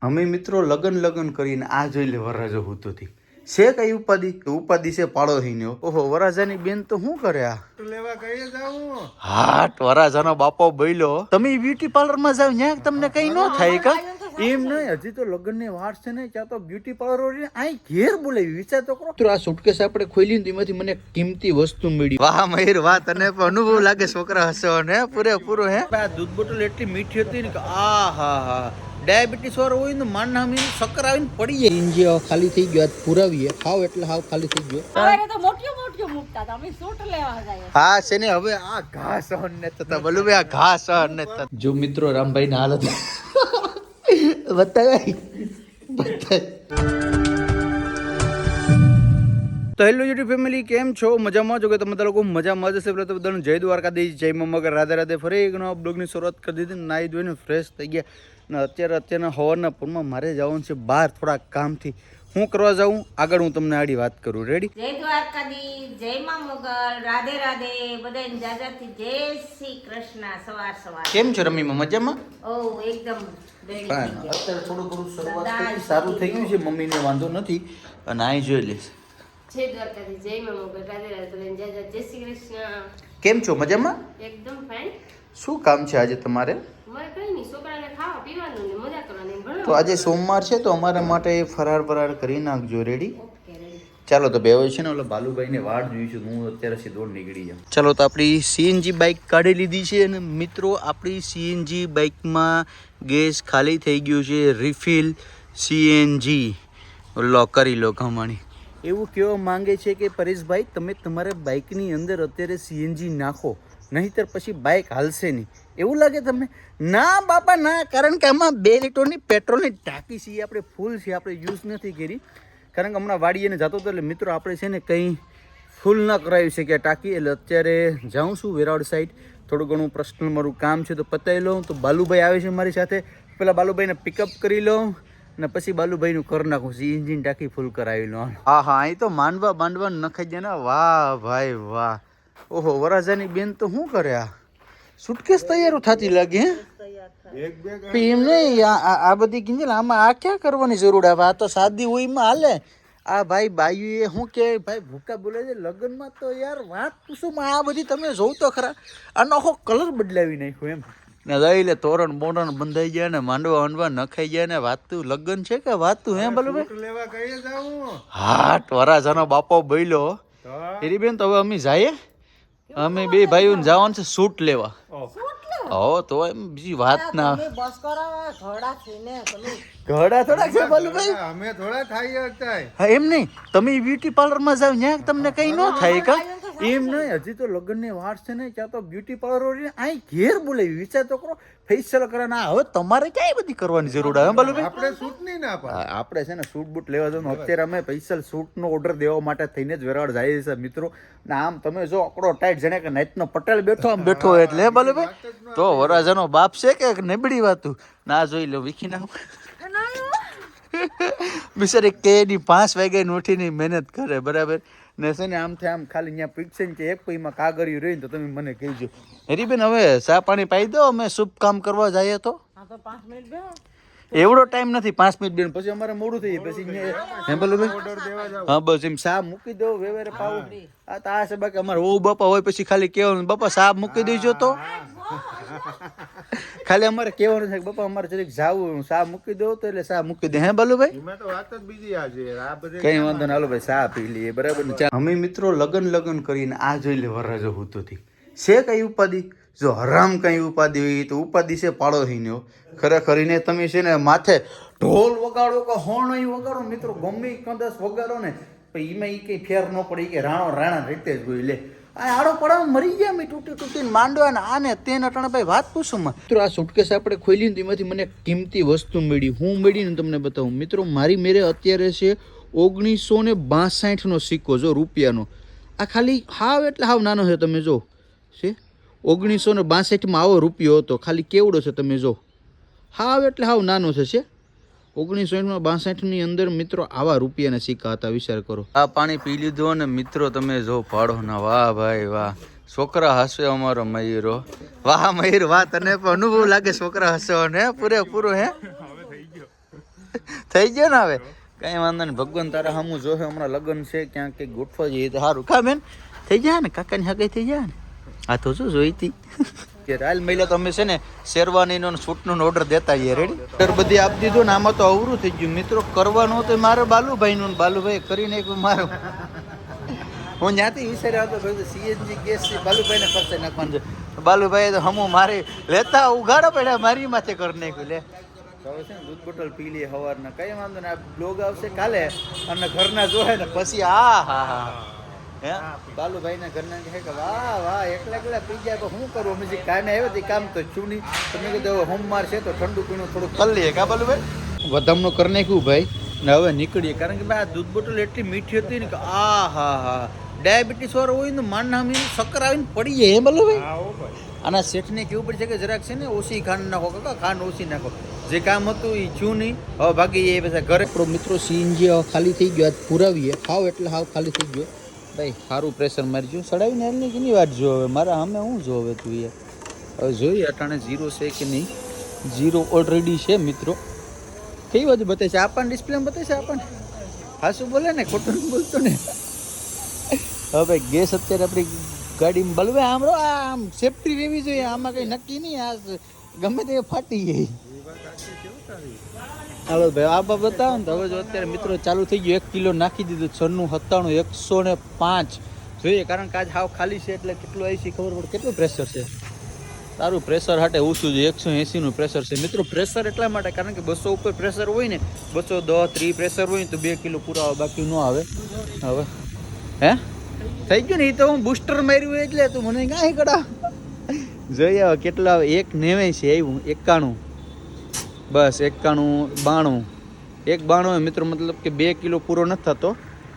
અમે મિત્રો લગન કરીને આ જોઈ લે વરરાજો હોતો થી છે કઈ ઉપાધિ છે પાડો થઈને ઓહો વરાજાની બેન તો શું કરે આ લેવા કઈ જાવું હાટ વરાજાનો બાપો બોલ્યો તમે બ્યુટી પાર્લર માં જાવ ત્યાં તમને કઈ ન થાય કા એમ નહીં હજી તો લગ્ન ની વાર છે ને ત્યાં તો બ્યુટી પાર્લર આઈ ઘેર બોલાવી વિચાર તો કરો આ સુટકેસ આપણે ખોલી ને તેમાંથી મને કિંમતી વસ્તુ મળી વાહ મયુર વાહ તને પણ અનુભવ લાગે છોકરા હસો ને પૂરેપૂરો હે આ દૂધ બોટલ એટલી મીઠી હતી ને કે આ હા હા ડાયાબિટીસ વાળો હોય ને માનના અમે શક્કર આવીને પડી જાય ઇન્જિન ખાલી થઈ ગયો પુરાવીએ હાવ એટલે હાવ ખાલી થઈ ગયો હવે તો મોટી મુકતા હતા અમે શૂટ લેવા જાય હા છે ને હવે આ ઘાસ સહન ને થતા બોલું ભાઈ આ ઘાસ સહન ને થતા જો મિત્રો રામભાઈ ના હાલત બતાવી તો હેલો યુટ્યુબ ફેમિલી કેમ છો મજામાં જો કે તમે લોકો મજામાં જશે એટલે તો બધાને જય દ્વારકાધીશ જય મમ્મા રાધે રાધે ફરી એક નવા બ્લોગની શરૂઆત કરી દીધી નાહી ધોઈને ફ્રેશ થઈ ગયા ને અત્યારના હવારના પૂરમાં મારે જવાનું છે બહાર થોડા કામથી હું કરવા જાઉં આગળ હું તમને આડી વાત કરું રેડી જય દ્વારકાધીશ જય માં મોગલ રાધે રાધે બધાને જાજાથી જય શ્રી કૃષ્ણ સવાર કેમ છો રમીમાં મજામાં ઓ એકદમ અત્યારે થોડું ઘણું શરૂઆત કરી સારું થઈ ગયું છે મમ્મીને વાંધો નથી અને અહીં જોઈ લઈશ જય દ્વારકાધીશ જય માં મોગલ રાધે રાધે બધાને જાજા જય શ્રી કૃષ્ણ કેમ છો મજામાં એકદમ ફાઇન શું કામ છે આજે તમારે મારે કઈ નહીં છોકરાને ખાવા પીવાનું ને મજા કરવાની ભણવાનું તો આજે સોમવાર છે તો અમારા માટે ફરાર કરી નાખજો રેડી ઓકે રેડી ચાલો તો બે હોય છે ને ઓલા બાલુભાઈને વાડ જોઈ છું હું અત્યારે સીધો નીકળી જાઉં ચાલો તો આપણી સીએનજી બાઇક કાઢી લીધી છે અને મિત્રો આપણી સીએનજી બાઇકમાં ગેસ ખાલી થઈ ગયું છે રિફિલ સીએનજી લો કરી લો કમાણી એવું કહેવા માંગે છે કે પરેશભાઈ તમે તમારા બાઇકની અંદર અત્યારે સીએનજી નાખો નહીંતર પછી બાઇક હાલશે નહીં એવું લાગે તમને ના બાપા ના કારણ કે આમાં 2 લીટરની પેટ્રોલની ટાંકી છે આપણે ફૂલ છે આપણે યુઝ નથી કરી કારણ કે હમણાં વાડીએ જતો હતો એટલે મિત્રો આપણે છે ને કંઈ ફૂલ ન કરાવી શકીએ ટાંકી એટલે અત્યારે જાઉં છું વેરાવળ સાઈડ થોડું ઘણું પર્સનલ મારું કામ છે તો પતાવી લઉં તો બાલુભાઈ આવે છે મારી સાથે પેલા બાલુભાઈને પિકઅપ કરી લઉં ને પછી બાલુભાઈનું કરી નાખું એન્જિન ટાંકી ફૂલ કરાવી લઉં હા હા અહીં તો માંડવા નખાઈ જાય ને વાહ ભાઈ વાહ ઓહો વરાજાની બેન તો શું કરે આ સુટકેસ તૈયાર થતી લાગે હે એમ નહીં આ બધી કિંજલ આમાં આ ક્યાં કરવાની જરૂર આવે આ તો સાદી હોયમાં હાલે આ ભાઈ બાયુએ શું કે ભાઈ ભૂકા બોલે છે લગ્નમાં તો યાર વાત પૂછું આ બધી તમે જોવ તો ખરા આનો આખો કલર બદલાવી નાખ્યો એમ ને લઈ લે તોરણ બોરણ બંધાઈ જાય ને માંડવા નખાઈ જાય ને વાતું લગ્ન છે કે વાતું હે બોલો ભાઈ લેવા કઈ જાવું હાટ વરાજાનો બાપો બોલ્યો એરી બેન તો હવે અમે જઈએ અમે બે ભાઈઓને જવાનું છે સૂટ લેવા હો તો એમ બીજી વાત ના બસ કરો ઘોડા થઈને તમે ઘડા થોડા છે બાલુભાઈ અમે થોડા થાય હતા હા એમ નહીં તમે બ્યુટી પાર્લર માં જાવ ત્યાં તમને કઈ ન થાય કા એમ નહીં હજી તો લગ્ન ની વાર છે ને ત્યાં તો બ્યુટી પાર્લર આઈ ઘેર બોલાવી વિચાર તો કરો ફેશિયલ કરવાના હવે તમારે ક્યાંય બધી કરવાની જરૂર આવે બાલુભાઈ આપણે શૂટ નહીં ના પાડે આપણે છે ને સૂટ બૂટ લેવા જવાનું અત્યારે અમે સ્પેશિયલ સૂટનો ઓર્ડર દેવા માટે થઈને જ વેરાવળ જઈએ છીએ મિત્રો ને આમ તમે જો આકડો ટાઈટ જેને કે નાઈટનો પટેલ બેઠો એટલે હે બાલુભાઈ તો વરાજાનો બાપ છે કે નબળી વાતું ના જોઈ લો વીખી નાખું બિચારી કેની 5 વાગ્યાની ઉઠીને મહેનત કરે બરાબર ને છે ને આમથી આમ ખાલી ત્યાં પીકશે ને કે એક પૈમાં કાગળિયું રહી ને તો તમે મને કહીજો હરીબેન હવે ચા પાણી પાઈ દો અમે શુભ કામ કરવા જઈએ તો હા તો 5 મિનિટ બેહો એવડો ટાઈમ નથી 5 મિનિટ બેન પછી અમારે મોડું થઈ જાય પછી હે બાલુભાઈ હા બસ એમ સા મૂકી દો વેવેરે પાવું આ તો આ છે બાકી અમારે ઓ બાપા હોય પછી ખાલી કહેવાનું બાપા સા મૂકી દેજો તો ખાલી અમારે કહેવાનું છે કે બાપા અમારે જરીક જાવું સા મૂકી દો તો એટલે સા મૂકી દે હે બાલુભાઈ એમાં તો વાત જ બીજી આજે આ બધે કઈ વાંધો ના હાલો ભાઈ સા પી લઈએ બરાબર ને અમે મિત્રો લગન કરીને આ જોઈ લે વરરાજો હોતો થી છે કઈ ઉપાધિ જો હરામ કઈ ઉપાધિ હોય તો ઉપાધિ છે પાડો થઈને ખરેખર એને તમે છે ને માથે ઢોલ વગાડો કે હોણ વગાડો મિત્રો ગમે કદાચ વગાડો ને પણ એમાં એ કઈ ફેર ન પડે કે રાણા રીતે જ ગઈ લે આ આડો પડાવ મરી ગયા મેં તૂટીને માંડવા ને આને તેને અટાણે ભાઈ વાત પૂછું માં મિત્રો આ સુટકેસ આપણે ખોલી ને તેમાંથી મને કિંમતી વસ્તુ મળી હું મળીને તમને બતાવું મિત્રો મારી મેરે અત્યારે છે 1962 નો સિક્કો જો રૂપિયાનો આ ખાલી હાવ એટલે હાવ નાનો છે તમે જો છે 1962 માં આવો રૂપિયો હતો ખાલી કેવડો છે તમે જો હાવ એટલે હાવ નાનો છે 1962 ની અંદર મિત્રો આવા રૂપિયાના સિક્કા હતા વિચાર કરો આ પાણી પી લીધું ને મિત્રો તમે જો પાડો ના વાહ ભાઈ વાહ છોકરા હસે અમારો મયુરો વાહ મયુર વાહ તને પણ અનુભવ લાગે છોકરા હસો ને પૂરેપૂરો હે થઈ ગયો ને હવે કઈ વાંધો નહીં ભગવાન તારા સામું જોશે હમણાં લગ્ન છે ક્યાંક કંઈક ગોઠવા જઈએ તો સારું કા બેન થઈ જાય ને કાકાની હગાઈ થઈ જાય ને આ તો શું જોઈતી કે રાલ મહિલા તો અમે છે ને શેરવાનીનો સૂટનો ઓર્ડર દેતા આવીએ રેડી ઓર્ડર બધી આપી દીધો ને આમાં તો અવરું થઈ ગયું મિત્રો કરવાનું તો મારે બાલુભાઈનું બાલુભાઈ કરી નાખ્યું મારું હું ત્યાંથી વિચાર્યો હતો ભાઈ સીએનજી ગેસ બાલુભાઈને ખર્ચે નાખવાનું છે બાલુભાઈ તો હમું મારે લેતા ઉઘાડો પડ્યા મારી માથે કરી નાખ્યું લે હવે છે ને દૂધ બોટલ પી લઈએ સવારના કઈ વાંધો ને આ બ્લોગ આવશે કાલે અને ઘરના જોહે ને પછી હા હે બાલુભાઈના ઘરના કહે કે વાહ વાહ એકલા પી જાય તો શું કરવું અમે જે કામે આવ્યો તે કામ તો છું નહીં તમે કીધું હવે હોમવાર છે તો ઠંડુ પીણું થોડુંક કરી લઈએ કા બાલુભાઈ વધામણું કરી નાખ્યું ભાઈ ને હવે નીકળીએ કારણ કે ભાઈ આ દૂધ બોટલ એટલી મીઠી હતી ને કે હા ડાયાબિટીસ વાળો હોય ને માનનામી શક્કર આવીને પડી જાય હે બાલુભાઈ આના શેઠને કેવું પડશે કે જરાક છે ને ઓછી ખાંડ નાખો કાકા ખાંડ ઓછી નાખો જે કામ હતું એ થયું નહીં હવે બાકી એ પછી ઘરે આપણો મિત્રો સીએનજી ખાલી થઈ ગયો આજ પુરાવીએ હાવ એટલે હાવ ખાલી થઈ ગયો ભાઈ સારું પ્રેશર મારી જો સડાવીને એની કેની વાત જો હવે મારા સામે હું જો હવે તું એ હવે જોઈએ અટાણે 0 છે કે નહીં 0 ઓલરેડી છે મિત્રો કઈ બાજુ બતાવે છે આપણને ડિસ્પ્લેમાં બતાવે છે આપણને હા શું બોલે ને ખોટું બોલતો ને હવે ભાઈ ગેસ અત્યારે આપણી ગાડીમાં બલવે આમ સેફટી રહેવી જોઈએ આમાં કંઈ નક્કી નહીં આ ગમે તે ફાટી ગઈ હાલો ભાઈ આ બતાવો ને તો હવે જો અત્યારે મિત્રો ચાલુ થઈ ગયું 1 કિલો નાખી દીધું 96 97 105 જોઈએ કારણ કે આજ હાવ ખાલી છે એટલે કેટલું આવી ખબર પડે કેટલું પ્રેશર છે સારું પ્રેશર હાટે ઓછું છે 180નું પ્રેશર છે મિત્રો પ્રેશર એટલા માટે કારણ કે 200 ઉપર પ્રેશર હોય ને 210 30 પ્રેશર હોય ને તો 2 કિલો પૂરા આવે બાકી ન આવે હવે હે થઈ ગયું ને એ તો હું બૂસ્ટર માર્યું એટલે તું મને કાંઈ કડા જોઈએ હવે કેટલા આવે 190 છે આવ્યું 91 બસ 91 92 192 મિત્રો મતલબ કે 2 કિલો પૂરો નથી થતો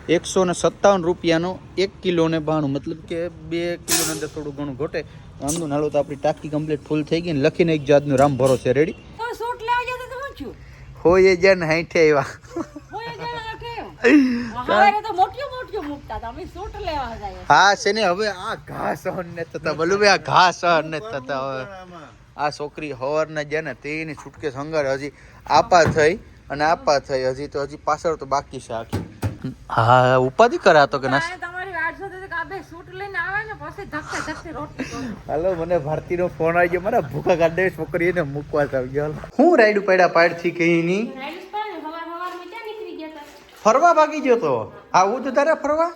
157 રૂપિયાનો 1 કિલો ને 92 મતલબ કે 2 કિલો અંદર થોડું ઘણું ઘટે વાંધો નાલો તો આપણી ટાંકી કમ્પ્લીટ ફૂલ થઈ ગઈ ને લખીને એક જાતનું રામ ભરોસે રેડી હોય એ જન હાઈઠે આવ્યા હા છે ને હવે આ ઘા સહન ને થતા બોલું ભાઈ આ ઘા સહન ને થતા હવે આ છોકરી હવારના ગયા ને તેની છૂટકે સંગાર હજી આપા થઈ અને આપા થઈ હજી તો હજી પાછળ તો બાકી છે આખી હા ઉપાધિ કરાતો કે ના હાલો મને ભારતીનો ફોન આવી ગયો મારા ભૂખા કાઢે છોકરી એને મૂકવા આવી ગયો હું રાઈડ પડ્યા પાડ થી કઈ ની ફરવા ભાગી ગયો તો આવું તો તારે ફરવા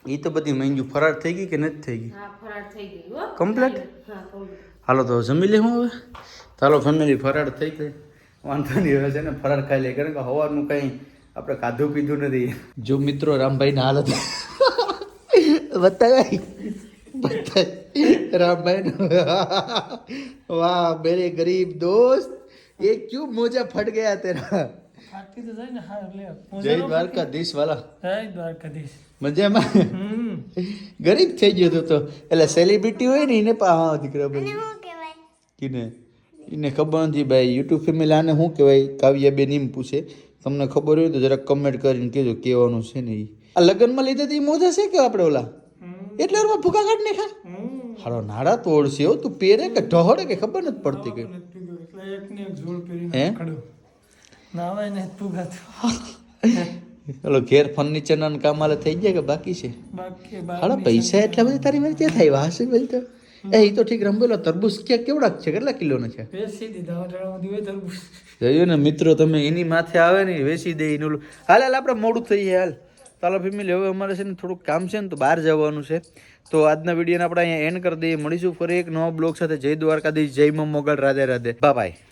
એ તો બધી મહેંગી ફરાર થઈ ગઈ કે નથી થઈ ગઈ કમ્પ્લીટ હાલો તો જમી લે હું હવે ચાલો ફેમિલી ફરાર થઈ ગઈ વાંધો નહીં હવે છે ને ફરાર ખાઈ લે કારણ કે સવારનું કંઈ આપણે ખાધું પીધું નથી જો મિત્રો રામભાઈના હાલત બતાવી રામભાઈ વાહ મેરે ગરીબ દોસ્ત ये क्यों मोजा फट गया तेरा जय દ્વારકાધીશ વાલા જય દ્વારકાધીશ મજામાં ગરીબ થઈ ગયો તો એટલે સેલિબ્રિટી હોય ને એને હા દીકરા ભાઈ કિને એને ખબર નથી ભાઈ યુટ્યુબ ફેમિલી આને શું કહેવાય કાવ્યાબેન એમ પૂછે તમને ખબર હોય તો જરાક કમેન્ટ કરીને કહેજો કહેવાનું છે ને આ લગ્નમાં લીધે તો એ મોજા છે કે આપણે ઓલા એટલે ઓરમાં ભૂકા કાઢ ને ખા હારો નાડા તોડશે હો તું પહેરે કે ઢહડે કે ખબર નથી પડતી કે હે ચલો ઘેર ફર્નિચર ના કામ હાલે થઈ ગયા કે બાકી છે હાલો પૈસા એટલા બધા તારી મારી ક્યાં થાય હશે બોલ તો એ તો ઠીક રંબેલો તરબૂચ ક્યાં કેવડા છે કેટલા કિલોનો છે જોયું ને મિત્રો તમે એની માથે આવે ને વેચી દે એનું હાલ આપણે મોડું થઈ જાય હાલ ચાલો ફેમિલી હવે અમારે છે ને થોડુંક કામ છે ને તો બહાર જવાનું છે તો આજના વિડીયોને આપણે અહીંયા એન્ડ કરી દઈએ મળીશું ફરી એક નવા બ્લોગ સાથે જય દ્વારકાધીશ જય મા મોગલ રાધે રાધે બાય